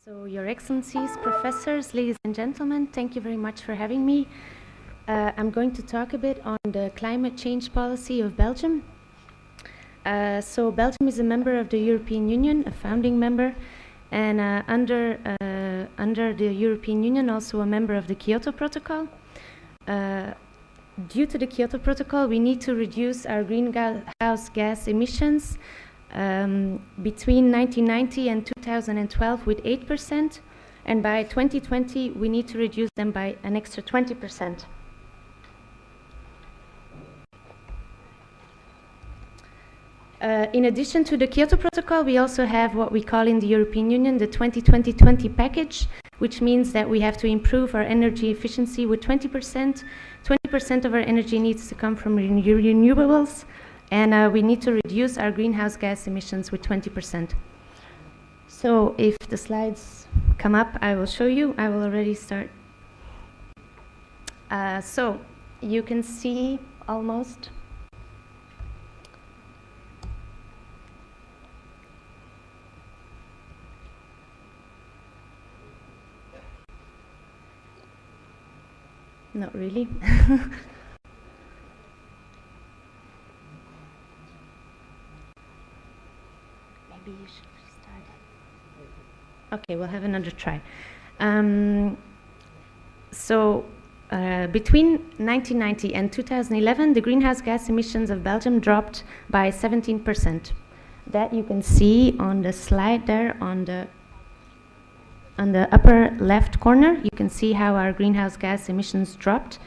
So, Your Excellencies, professors, ladies and gentlemen, thank you very much for having me. I'm going to talk a bit on the climate change policy of Belgium. So Belgium is a member of the European Union, a founding member, and under the European Union also a member of the Kyoto Protocol. Due to the Kyoto Protocol, we need to reduce our greenhouse gas emissions between 1990 and 2012 with 8%, and by 2020 we need to reduce them by an extra 20%. In addition to the Kyoto Protocol, we also have what we call in the European Union the 2020-20 package, which means that we have to improve our energy efficiency with 20%. 20% of our energy needs to come from renewables, and we need to reduce our greenhouse gas emissions with 20%. So if the slides come up, I will show you. I will already start. So you can see almost. Not really. Maybe you should restart it. Okay, we'll have another try. Between 1990 and 2011, the greenhouse gas emissions of Belgium dropped by 17%. That you can see on the slide there on the upper left corner. You can see how our greenhouse gas emissions dropped.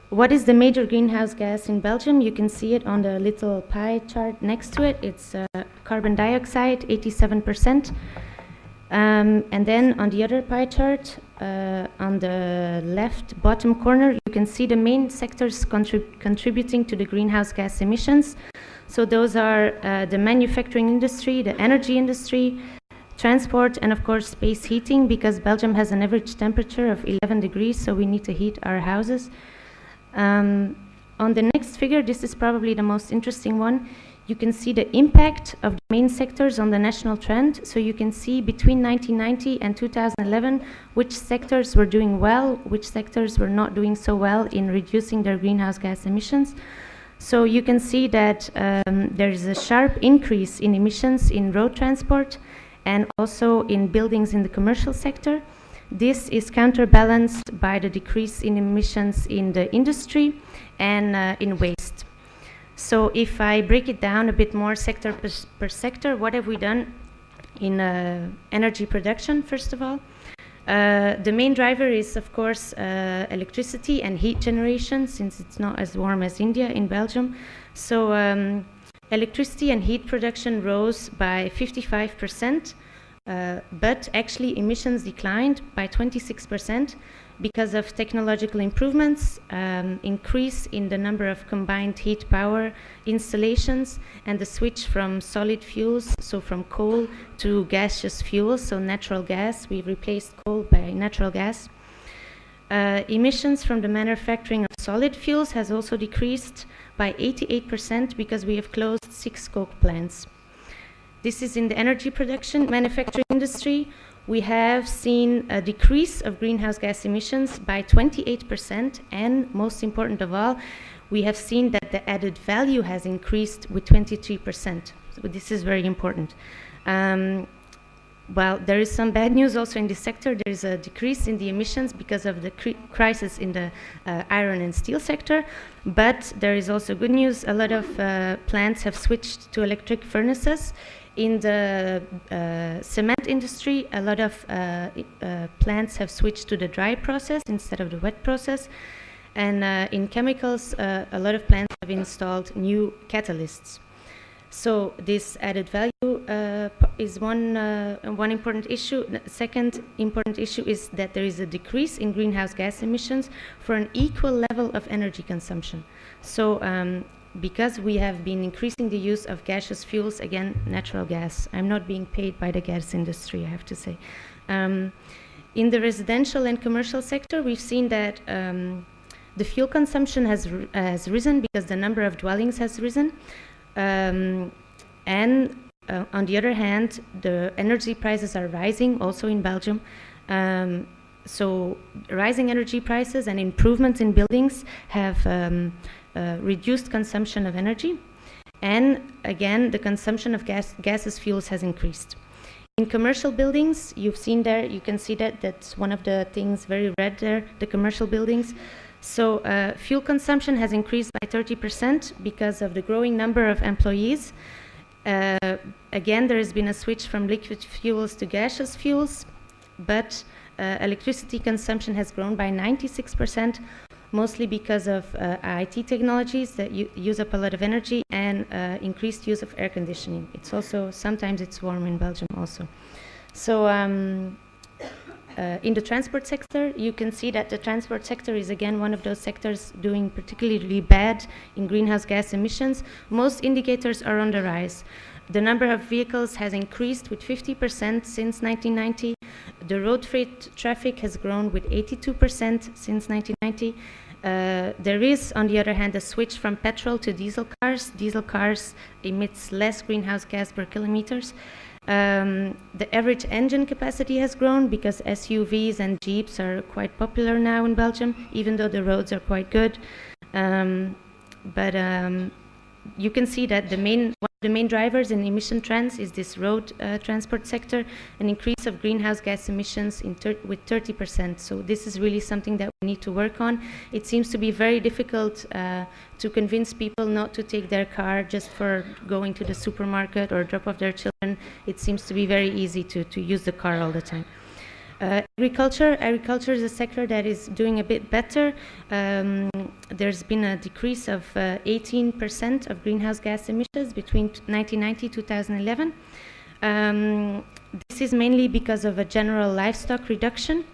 What is the major greenhouse gas in Belgium? You can see it on the little pie chart next to it. It's carbon dioxide, 87%. And then on the other pie chart, on the left bottom corner, you can see the main sectors contributing to the greenhouse gas emissions. So those are the manufacturing industry, the energy industry, transport, and of course space heating, because Belgium has an average temperature of 11 degrees, so we need to heat our houses. On the next figure, this is probably the most interesting one. You can see the impact of the main sectors on the national trend. So you can see between 1990 and 2011 which sectors were doing well, which sectors were not doing so well in reducing their greenhouse gas emissions. So you can see that there is a sharp increase in emissions in road transport and also in buildings in the commercial sector. This is counterbalanced by the decrease in emissions in the industry and in waste. So if I break it down a bit more sector per sector, what have we done in energy production, first of all? The main driver is, of course, electricity and heat generation, since it's not as warm as India in Belgium. So electricity and heat production rose by 55%, but actually emissions declined by 26% because of technological improvements, increase in the number of combined heat power installations, and the switch from solid fuels, so from coal to gaseous fuels, so natural gas. We replaced coal by natural gas. Emissions from the manufacturing of solid fuels has also decreased by 88% because we have closed 6 coke plants. This is in the energy production manufacturing industry. We have seen a decrease of greenhouse gas emissions by 28%, and most important of all, we have seen that the added value has increased with 23%. So this is very important. Well, there is some bad news also in this sector. There is a decrease in the emissions because of the crisis in the iron and steel sector, but there is also good news. A lot of plants have switched to electric furnaces. In the cement industry, a lot of plants have switched to the dry process instead of the wet process. And in chemicals, a lot of plants have installed new catalysts. So this added value is one important issue. The second important issue is that there is a decrease in greenhouse gas emissions for an equal level of energy consumption. So because we have been increasing the use of gaseous fuels, again, natural gas. I'm not being paid by the gas industry, I have to say. In the residential and commercial sector, we've seen that the fuel consumption has risen because the number of dwellings has risen. And on the other hand, the energy prices are rising also in Belgium. So rising energy prices and improvements in buildings have reduced consumption of energy. And again, the consumption of gaseous fuels has increased. In commercial buildings, you've seen there, you can see that's one of the things very red there, the commercial buildings. So fuel consumption has increased by 30% because of the growing number of employees. Again, there has been a switch from liquid fuels to gaseous fuels, but electricity consumption has grown by 96%, mostly because of IT technologies that use up a lot of energy and increased use of air conditioning. It's also, sometimes it's warm in Belgium also. So in the transport sector, you can see that the transport sector is again one of those sectors doing particularly bad in greenhouse gas emissions. Most indicators are on the rise. The number of vehicles has increased with 50% since 1990. The road freight traffic has grown with 82% since 1990. There is, on the other hand, a switch from petrol to diesel cars. Diesel cars emits less greenhouse gas per kilometers. The average engine capacity has grown because SUVs and Jeeps are quite popular now in Belgium, even though the roads are quite good. But you can see that one of the main drivers in emission trends is this road transport sector, an increase of greenhouse gas emissions with 30%. So this is really something that we need to work on. It seems to be very difficult to convince people not to take their car just for going to the supermarket or drop off their children. It seems to be very easy to use the car all the time. Agriculture is a sector that is doing a bit better. There's been a decrease of 18% of greenhouse gas emissions between 1990 and 2011. This is mainly because of a general livestock reduction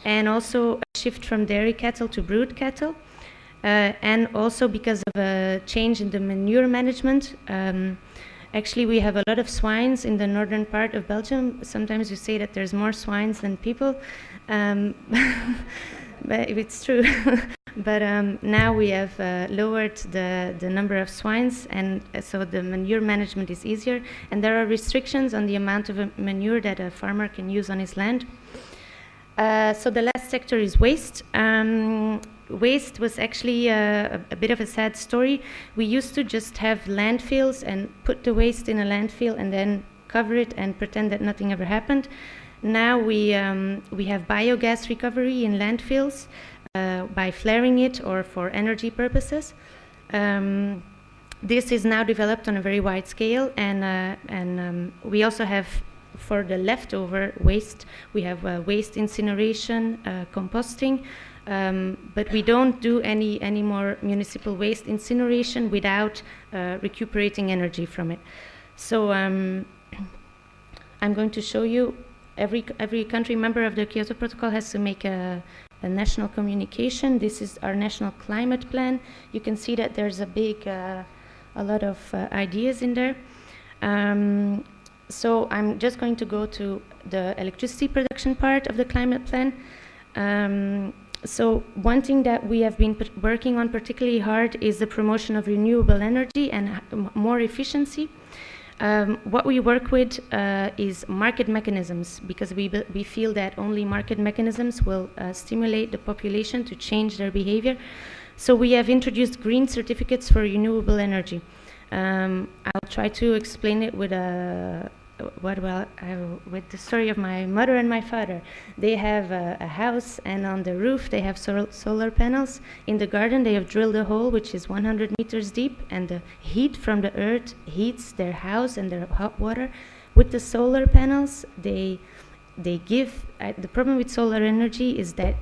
and also a shift from dairy cattle to brood cattle, and also because of a change in the manure management. Actually, we have a lot of swines in the northern part of Belgium. Sometimes you say that there's more swines than people, but it's true. But now we have lowered the number of swines, and so the manure management is easier. And there are restrictions on the amount of manure that a farmer can use on his land. So the last sector is waste. Waste was actually a bit of a sad story. We used to just have landfills and put the waste in a landfill and then cover it and pretend that nothing ever happened. Now we have biogas recovery in landfills by flaring it or for energy purposes. This is now developed on a very wide scale, and we also have, for the leftover waste, we have waste incineration, composting. But we don't do any more municipal waste incineration without recuperating energy from it. So I'm going to show you, every country member of the Kyoto Protocol has to make a national communication. This is our national climate plan. You can see that there's a lot of ideas in there. So I'm just going to go to the electricity production part of the climate plan. So one thing that we have been working on particularly hard is the promotion of renewable energy and more efficiency. What we work with is market mechanisms, because we feel that only market mechanisms will stimulate the population to change their behavior. So we have introduced green certificates for renewable energy. I'll try to explain it with with the story of my mother and my father. They have a house, and on the roof they have solar panels. In the garden they have drilled a hole which is 100 meters deep, and the heat from the earth heats their house and their hot water. With the solar panels, they give, the problem with solar energy is that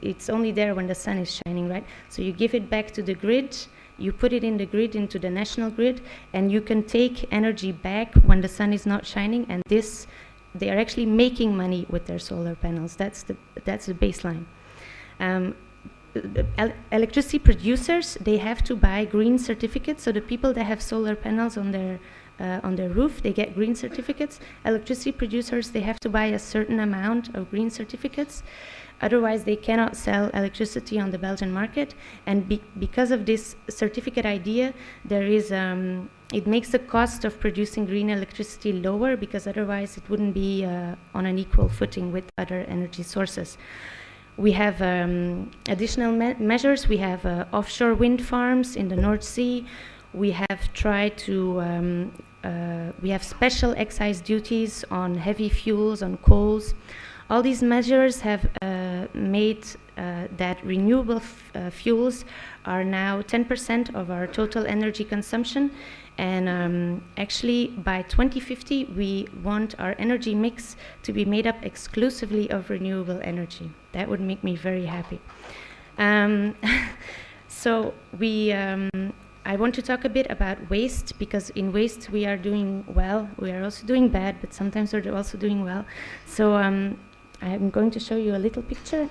it's only there when the sun is shining, right? So you give it back to the grid, you put it in the grid, into the national grid, and you can take energy back when the sun is not shining, and they are actually making money with their solar panels. That's the baseline. Electricity producers, they have to buy green certificates, so the people that have solar panels on their on their roof, they get green certificates. Electricity producers, they have to buy a certain amount of green certificates. Otherwise, they cannot sell electricity on the Belgian market. And because of this certificate idea, there is it makes the cost of producing green electricity lower, because otherwise it wouldn't be on an equal footing with other energy sources. We have additional measures. We have offshore wind farms in the North Sea. We have tried to, we have special excise duties on heavy fuels, on coals. All these measures have made that renewable fuels are now 10% of our total energy consumption. And actually, by 2050, we want our energy mix to be made up exclusively of renewable energy. That would make me very happy. So I want to talk a bit about waste, because in waste we are doing well. We are also doing bad, but sometimes we're also doing well. So I'm going to show you a little picture.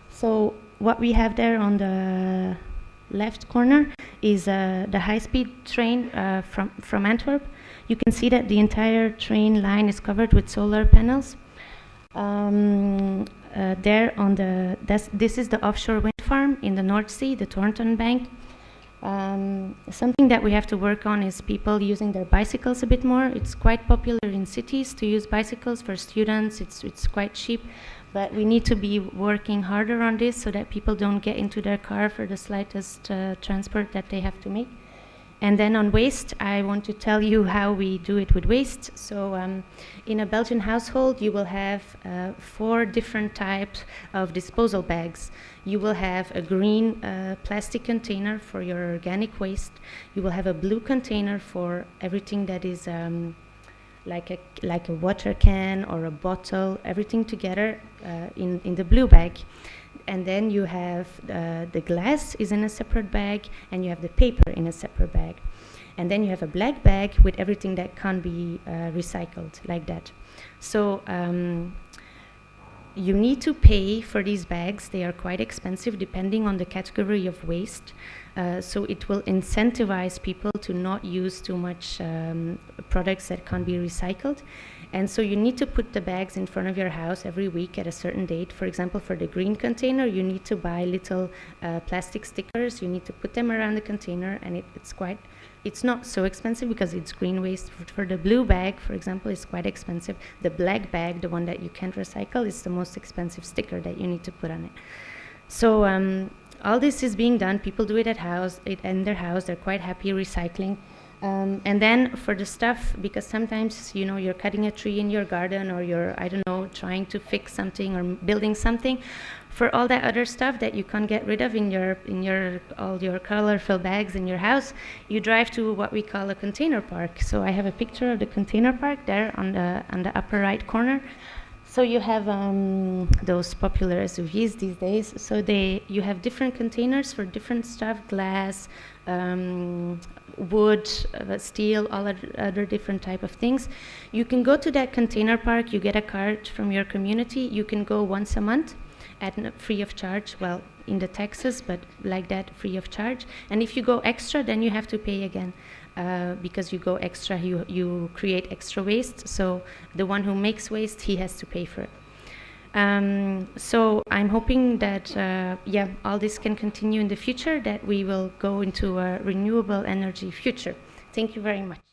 So what we have there on the left corner is the high-speed train from Antwerp. You can see that the entire train line is covered with solar panels. There on the this is the offshore wind farm in the North Sea, the Thornton Bank. Something that we have to work on is people using their bicycles a bit more. It's quite popular in cities to use bicycles for students. It's quite cheap, but we need to be working harder on this so that people don't get into their car for the slightest transport that they have to make. And then on waste, I want to tell you how we do it with waste. So in a Belgian household, you will have 4 different types of disposal bags. You will have a green plastic container for your organic waste. You will have a blue container for everything that is like a water can or a bottle, everything together in the blue bag. And then you have the glass is in a separate bag, and you have the paper in a separate bag. And then you have a black bag with everything that can't be recycled, like that. So you need to pay for these bags. They are quite expensive depending on the category of waste. So it will incentivize people to not use too much products that can't be recycled. And so you need to put the bags in front of your house every week at a certain date. For example, for the green container, you need to buy little plastic stickers. You need to put them around the container, and it's not so expensive because it's green waste. For the blue bag, for example, it's quite expensive. The black bag, the one that you can't recycle, is the most expensive sticker that you need to put on it. So all this is being done. People do it in their house. They're quite happy recycling. And then for the stuff, because sometimes you're cutting a tree in your garden, or you're trying to fix something or building something. For all that other stuff that you can't get rid of in all your colorful bags in your house, you drive to what we call a container park. So I have a picture of the container park there on the upper right corner. So you have those popular SUVs these days. So you have different containers for different stuff: glass, wood, steel, all other different type of things. You can go to that container park. You get a card from your community. You can go once a month at free of charge. Well, in the taxes, but like that, free of charge. And if you go extra, then you have to pay again. Because you go extra, you create extra waste. So the one who makes waste, he has to pay for it. So I'm hoping that all this can continue in the future, that we will go into a renewable energy future. Thank you very much.